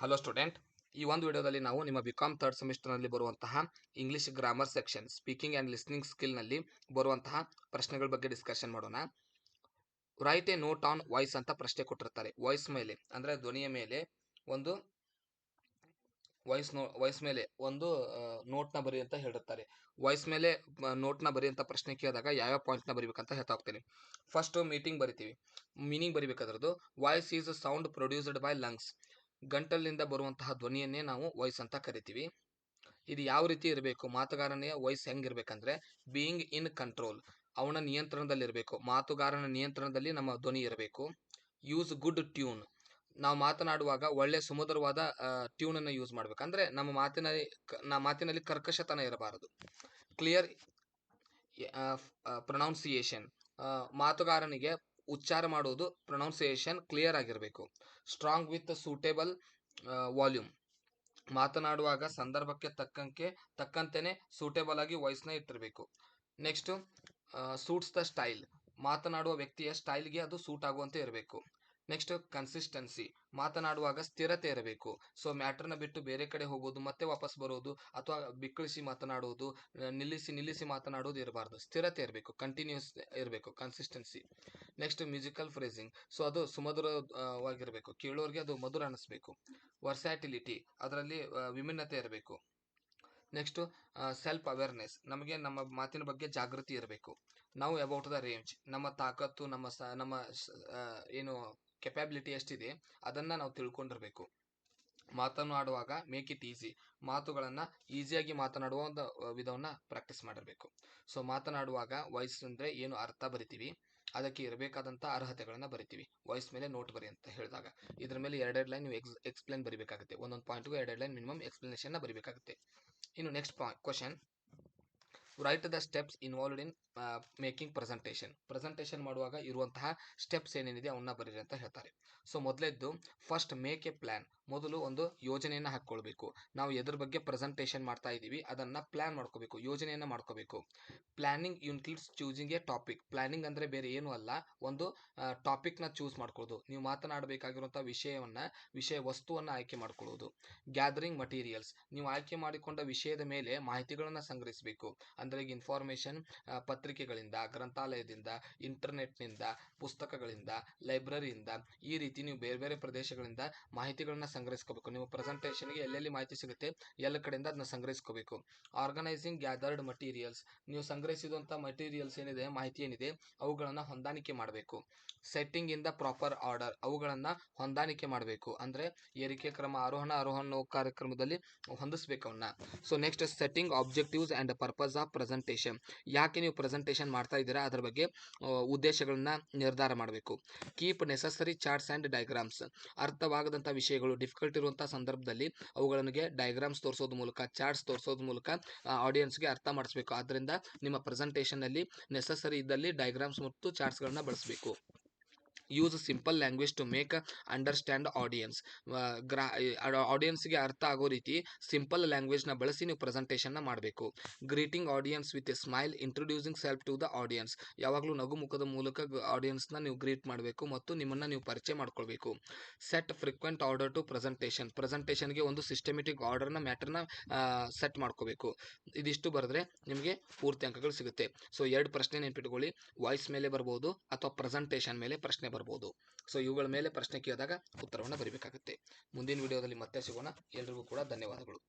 Hello student, ಈ ಒಂದು ವಿಡಿಯೋದಲ್ಲಿ ನಾವು ನಿಮ್ಮ ಬಿಕಾಮ್ ಥರ್ಡ್ ಸೆಮಿಸ್ಟರ್ನಲ್ಲಿ ಬರುವಂತಹ English grammar section speaking and listening ಸ್ಕಿಲ್ನಲ್ಲಿ ಬರುವಂತಹ ಪ್ರಶ್ನೆಗಳ ಬಗ್ಗೆ ಡಿಸ್ಕಷನ್ ಮಾಡೋಣ. Write a note on voice ಅಂತ ಪ್ರಶ್ನೆ ಕೊಟ್ಟಿರ್ತಾರೆ. ವಾಯ್ಸ್ ಮೇಲೆ ಅಂದರೆ ಧ್ವನಿಯ ಮೇಲೆ ಒಂದು ವಾಯ್ಸ್ ಮೇಲೆ ಒಂದು ನೋಟ್ನ ಬರಿ ಅಂತ ಹೇಳಿರ್ತಾರೆ. ವಾಯ್ಸ್ ಮೇಲೆ ನೋಟ್ನ ಬರಿ ಅಂತ ಪ್ರಶ್ನೆ ಕೇಳಿದಾಗ ಯಾವ ಪಾಯಿಂಟ್ನ ಬರಿಬೇಕಂತ ಹೇಳ್ತಾ ಹೋಗ್ತೀನಿ. ಫಸ್ಟ್ ಮೀನಿಂಗ್ ಬರಿಬೇಕಾದ್ರದ್ದು voice is sound produced by lungs. ಗಂಟಲಿನಿಂದ ಬರುವಂತಹ ಧ್ವನಿಯನ್ನೇ ನಾವು ವಾಯ್ಸ್ ಅಂತ ಕರಿತೀವಿ. ಇದು ಯಾವ ರೀತಿ ಇರಬೇಕು, ಮಾತುಗಾರನೆಯ ವಾಯ್ಸ್ ಹೆಂಗಿರ್ಬೇಕಂದ್ರೆ ಬೀಯಿಂಗ್ ಇನ್ ಕಂಟ್ರೋಲ್, ಅವನ ನಿಯಂತ್ರಣದಲ್ಲಿರಬೇಕು. ಮಾತುಗಾರನ ನಿಯಂತ್ರಣದಲ್ಲಿ ನಮ್ಮ ಧ್ವನಿ ಇರಬೇಕು. ಯೂಸ್ ಗುಡ್ ಟ್ಯೂನ್, ನಾವು ಮಾತನಾಡುವಾಗ ಒಳ್ಳೆ ಸುಮಧುರವಾದ ಟ್ಯೂನನ್ನು ಯೂಸ್ ಮಾಡಬೇಕು. ಅಂದರೆ ನಮ್ಮ ಮಾತಿನಲ್ಲಿ ಕರ್ಕಶತನ ಇರಬಾರದು. ಕ್ಲಿಯರ್ ಪ್ರೊನೌನ್ಸಿಯೇಷನ್, ಮಾತುಗಾರನಿಗೆ ಉಚ್ಚಾರ ಮಾಡುವುದು ಪ್ರೊನೌನ್ಸಿಯೇಷನ್ ಕ್ಲಿಯರ್ ಆಗಿರಬೇಕು. ಸ್ಟ್ರಾಂಗ್ ವಿತ್ ಸೂಟೇಬಲ್ ವಾಲ್ಯೂಮ್, ಮಾತನಾಡುವಾಗ ಸಂದರ್ಭಕ್ಕೆ ತಕ್ಕಂತೆಯೇ ಸೂಟೇಬಲ್ ಆಗಿ ವಾಯ್ಸ್ನ ಇಟ್ಟಿರಬೇಕು. ನೆಕ್ಸ್ಟು ಸೂಟ್ಸ್ ದ ಸ್ಟೈಲ್, ಮಾತನಾಡುವ ವ್ಯಕ್ತಿಯ ಸ್ಟೈಲ್ಗೆ ಅದು ಸೂಟ್ ಆಗುವಂತೆ ಇರಬೇಕು. ನೆಕ್ಸ್ಟ್ ಕನ್ಸಿಸ್ಟೆನ್ಸಿ, ಮಾತನಾಡುವಾಗ ಸ್ಥಿರತೆ ಇರಬೇಕು. ಸೊ ಮ್ಯಾಟ್ರನ್ನ ಬಿಟ್ಟು ಬೇರೆ ಕಡೆ ಹೋಗೋದು, ಮತ್ತೆ ವಾಪಸ್ ಬರೋದು, ಅಥವಾ ಬಿಕ್ಕಳಿಸಿ ಮಾತನಾಡುವುದು, ನಿಲ್ಲಿಸಿ ಮಾತನಾಡುವುದು ಇರಬಾರ್ದು. ಸ್ಥಿರತೆ ಇರಬೇಕು, ಕಂಟಿನ್ಯೂಸ್ ಇರಬೇಕು, ಕನ್ಸಿಸ್ಟೆನ್ಸಿ. ನೆಕ್ಸ್ಟ್ ಮ್ಯೂಸಿಕಲ್ ಫ್ರೇಸಿಂಗ್, ಸೊ ಅದು ಸುಮಧುರವಾಗಿರಬೇಕು, ಕೇಳೋರಿಗೆ ಅದು ಮಧುರ ಅನ್ನಿಸ್ಬೇಕು. ವರ್ಸ್ಯಾಟಿಲಿಟಿ, ಅದರಲ್ಲಿ ವಿಭಿನ್ನತೆ ಇರಬೇಕು. ನೆಕ್ಸ್ಟು ಸೆಲ್ಫ್ ಅವೇರ್ನೆಸ್, ನಮಗೆ ನಮ್ಮ ಮಾತಿನ ಬಗ್ಗೆ ಜಾಗೃತಿ ಇರಬೇಕು. ನಾವು ಅಬೌಟ್ ದ ರೇಂಜ್, ನಮ್ಮ ತಾಕತ್ತು, ನಮ್ಮ ಏನು ಕೆಪ್ಯಾಬಿಲಿಟಿ ಎಷ್ಟಿದೆ ಅದನ್ನು ನಾವು ತಿಳ್ಕೊಂಡಿರಬೇಕು. ಮಾತನಾಡುವಾಗ ಮೇಕ್ ಇಟ್ ಈಸಿ, ಮಾತುಗಳನ್ನು ಈಸಿಯಾಗಿ ಮಾತನಾಡುವ ಒಂದು ವಿಧವನ್ನು ಪ್ರಾಕ್ಟೀಸ್ ಮಾಡಿರಬೇಕು. ಸೊ ಮಾತನಾಡುವಾಗ ವಾಯ್ಸ್ ಅಂದರೆ ಏನು ಅರ್ಥ ಬರಿತೀವಿ, ಅದಕ್ಕೆ ಇರಬೇಕಾದಂಥ ಅರ್ಹತೆಗಳನ್ನು ಬರಿತೀವಿ. ವಾಯ್ಸ್ ಮೇಲೆ ನೋಟ್ ಬರಿ ಅಂತ ಹೇಳಿದಾಗ ಇದ್ರ ಮೇಲೆ ಎರಡೆರಡು ಲೈನ್ ನೀವು ಎಕ್ಸ್ಪ್ಲೇನ್ ಬರಿಬೇಕಾಗುತ್ತೆ. ಒಂದೊಂದು ಪಾಯಿಂಟ್ಗೂ ಎರಡೆರಡು ಲೈನ್ ಮಿನಿಮಮ್ ಎಕ್ಸ್ಪ್ಲನೇಷನ್ನ ಬರಿಬೇಕಾಗುತ್ತೆ. ಇನ್ನು next question, write the steps involved in making presentation ಮಾಡುವಾಗ ಇರುವಂತಹ ಸ್ಟೆಪ್ಸ್ ಏನೇನಿದೆ ಅವನ್ನ ಬರೀರಿ ಅಂತ ಹೇಳ್ತಾರೆ. ಸೊ ಮೊದಲೇದ್ದು ಫಸ್ಟ್ ಮೇಕ್ ಎ ಪ್ಲ್ಯಾನ್, ಮೊದಲು ಒಂದು ಯೋಜನೆಯನ್ನು ಹಾಕ್ಕೊಳ್ಬೇಕು. ನಾವು ಎದ್ರ ಬಗ್ಗೆ ಪ್ರೆಸೆಂಟೇಷನ್ ಮಾಡ್ತಾ ಇದ್ದೀವಿ ಅದನ್ನು ಪ್ಲ್ಯಾನ್ ಮಾಡ್ಕೋಬೇಕು, ಯೋಜನೆಯನ್ನು ಮಾಡ್ಕೋಬೇಕು. Planning includes choosing A topic, planning ಅಂದರೆ ಬೇರೆ ಏನೂ ಅಲ್ಲ, ಒಂದು ಟಾಪಿಕ್ನ ಚೂಸ್ ಮಾಡ್ಕೊಳ್ಳೋದು, ನೀವು ಮಾತನಾಡಬೇಕಾಗಿರುವಂಥ ವಿಷಯ ವಸ್ತುವನ್ನು ಆಯ್ಕೆ ಮಾಡ್ಕೊಳ್ಳೋದು. ಗ್ಯಾದರಿಂಗ್ ಮಟೀರಿಯಲ್ಸ್, ನೀವು ಆಯ್ಕೆ ಮಾಡಿಕೊಂಡ ವಿಷಯದ ಮೇಲೆ ಮಾಹಿತಿಗಳನ್ನು ಸಂಗ್ರಹಿಸಬೇಕು. ಅಂದರೆ ಇನ್ಫಾರ್ಮೇಷನ್ ಪತ್ರಿಕೆಗಳಿಂದ, ಗ್ರಂಥಾಲಯದಿಂದ, ಇಂಟರ್ನೆಟ್ನಿಂದ, ಪುಸ್ತಕಗಳಿಂದ, ಲೈಬ್ರರಿಯಿಂದ, ಈ ರೀತಿ ನೀವು ಬೇರೆ ಬೇರೆ ಪ್ರದೇಶಗಳಿಂದ ಮಾಹಿತಿಗಳನ್ನ ಸಂಗ್ರಹಿಸ್ಕೋಬೇಕು. ನೀವು ಪ್ರೆಸೆಂಟೇಷನ್ಗೆ ಎಲ್ಲೆಲ್ಲಿ ಮಾಹಿತಿ ಸಿಗುತ್ತೆ ಎಲ್ಲ ಕಡೆಯಿಂದ ಅದನ್ನ ಸಂಗ್ರಹಿಸ್ಕೋಬೇಕು. ಆರ್ಗನೈಸಿಂಗ್ ಗ್ಯಾದರ್ಡ್ ಮಟೀರಿಯಲ್ಸ್, ನೀವು ಸಂಗ್ರಹಿಸಿದಂಥ ಮಟೀರಿಯಲ್ಸ್ ಏನಿದೆ, ಮಾಹಿತಿ ಏನಿದೆ ಅವುಗಳನ್ನು ಹೊಂದಾಣಿಕೆ ಮಾಡಬೇಕು. Setting in the proper order, ಅವುಗಳನ್ನು ಹೊಂದಾಣಿಕೆ ಮಾಡಬೇಕು. ಅಂದರೆ ಏರಿಕೆ ಕ್ರಮ, ಆರೋಹಣ ಕಾರ್ಯಕ್ರಮದಲ್ಲಿ ಹೊಂದಿಸ್ಬೇಕು ಅವನ್ನ. So next setting objectives and purpose of presentation, ಯಾಕೆ ನೀವು ಪ್ರೆಸೆಂಟೇಷನ್ ಮಾಡ್ತಾ ಇದ್ದೀರಾ ಅದರ ಬಗ್ಗೆ ಉದ್ದೇಶಗಳನ್ನ ನಿರ್ಧಾರ ಮಾಡಬೇಕು. Keep necessary charts and diagrams, ಅರ್ಥವಾಗದಂಥ ವಿಷಯಗಳು ಡಿಫಿಕಲ್ಟ್ ಇರುವಂಥ ಸಂದರ್ಭದಲ್ಲಿ ಅವುಗಳಿಗೆ ಡಯಾಗ್ರಾಮ್ಸ್ ತೋರಿಸೋದ್ರ ಮೂಲಕ, ಚಾರ್ಟ್ಸ್ ತೋರಿಸೋದ್ರ ಮೂಲಕ ಆಡಿಯನ್ಸ್ಗೆ ಅರ್ಥ ಮಾಡಿಸ್ಬೇಕು. ಆದ್ದರಿಂದ ನಿಮ್ಮ ಪ್ರೆಸೆಂಟೇಷನ್ನಲ್ಲಿ ನೆಸಸರಿ ಇದ್ದಲ್ಲಿ ಡಯಾಗ್ರಾಮ್ಸ್ ಮತ್ತು ಚಾರ್ಟ್ಸ್ಗಳನ್ನ ಬಳಸಬೇಕು. Use simple language to make understand audience, ಆಡಿಯನ್ಸ್ಗೆ ಅರ್ಥ ಆಗೋ ರೀತಿ ಸಿಂಪಲ್ ಲ್ಯಾಂಗ್ವೇಜ್ನ ಬಳಸಿ ನೀವು ಪ್ರೆಸೆಂಟೇಷನ್ನ ಮಾಡಬೇಕು. Greeting audience with a smile, introducing self to the audience, ಯಾವಾಗಲೂ ನಗು ಮುಖದ ಮೂಲಕ ಆಡಿಯನ್ಸ್ನ ನೀವು ಗ್ರೀಟ್ ಮಾಡಬೇಕು ಮತ್ತು ನಿಮ್ಮನ್ನು ನೀವು ಪರಿಚಯ ಮಾಡ್ಕೊಳ್ಬೇಕು. ಸೆಟ್ ಫ್ರೀಕ್ವೆಂಟ್ ಆರ್ಡರ್ ಟು ಪ್ರೆಸೆಂಟೇಷನ್ಗೆ ಒಂದು ಸಿಸ್ಟಮೆಟಿಕ್ ಆರ್ಡರ್ನ ಮ್ಯಾಟರ್ನ ಸೆಟ್ ಮಾಡ್ಕೋಬೇಕು. ಇದಿಷ್ಟು ಬರೆದ್ರೆ ನಿಮಗೆ ಪೂರ್ತಿ ಅಂಕಗಳು ಸಿಗುತ್ತೆ. ಸೊ 2 ಪ್ರಶ್ನೆ ನೆನ್ಪಿಟ್ಕೊಳ್ಳಿ, ವಾಯ್ಸ್ ಮೇಲೆ ಬರ್ಬೋದು ಅಥವಾ ಪ್ರೆಸೆಂಟೇಷನ್ ಮೇಲೆ ಪ್ರಶ್ನೆ ಬರ್ಬೋದು. ಸೊ ಇವುಗಳ ಮೇಲೆ ಪ್ರಶ್ನೆ ಕೇಳಿದಾಗ ಉತ್ತರವನ್ನು ಬರೀಬೇಕಾಗುತ್ತೆ. ಮುಂದಿನ ವಿಡಿಯೋದಲ್ಲಿ ಮತ್ತೆ ಸಿಗೋಣ. ಎಲ್ರಿಗೂ ಕೂಡ ಧನ್ಯವಾದಗಳು.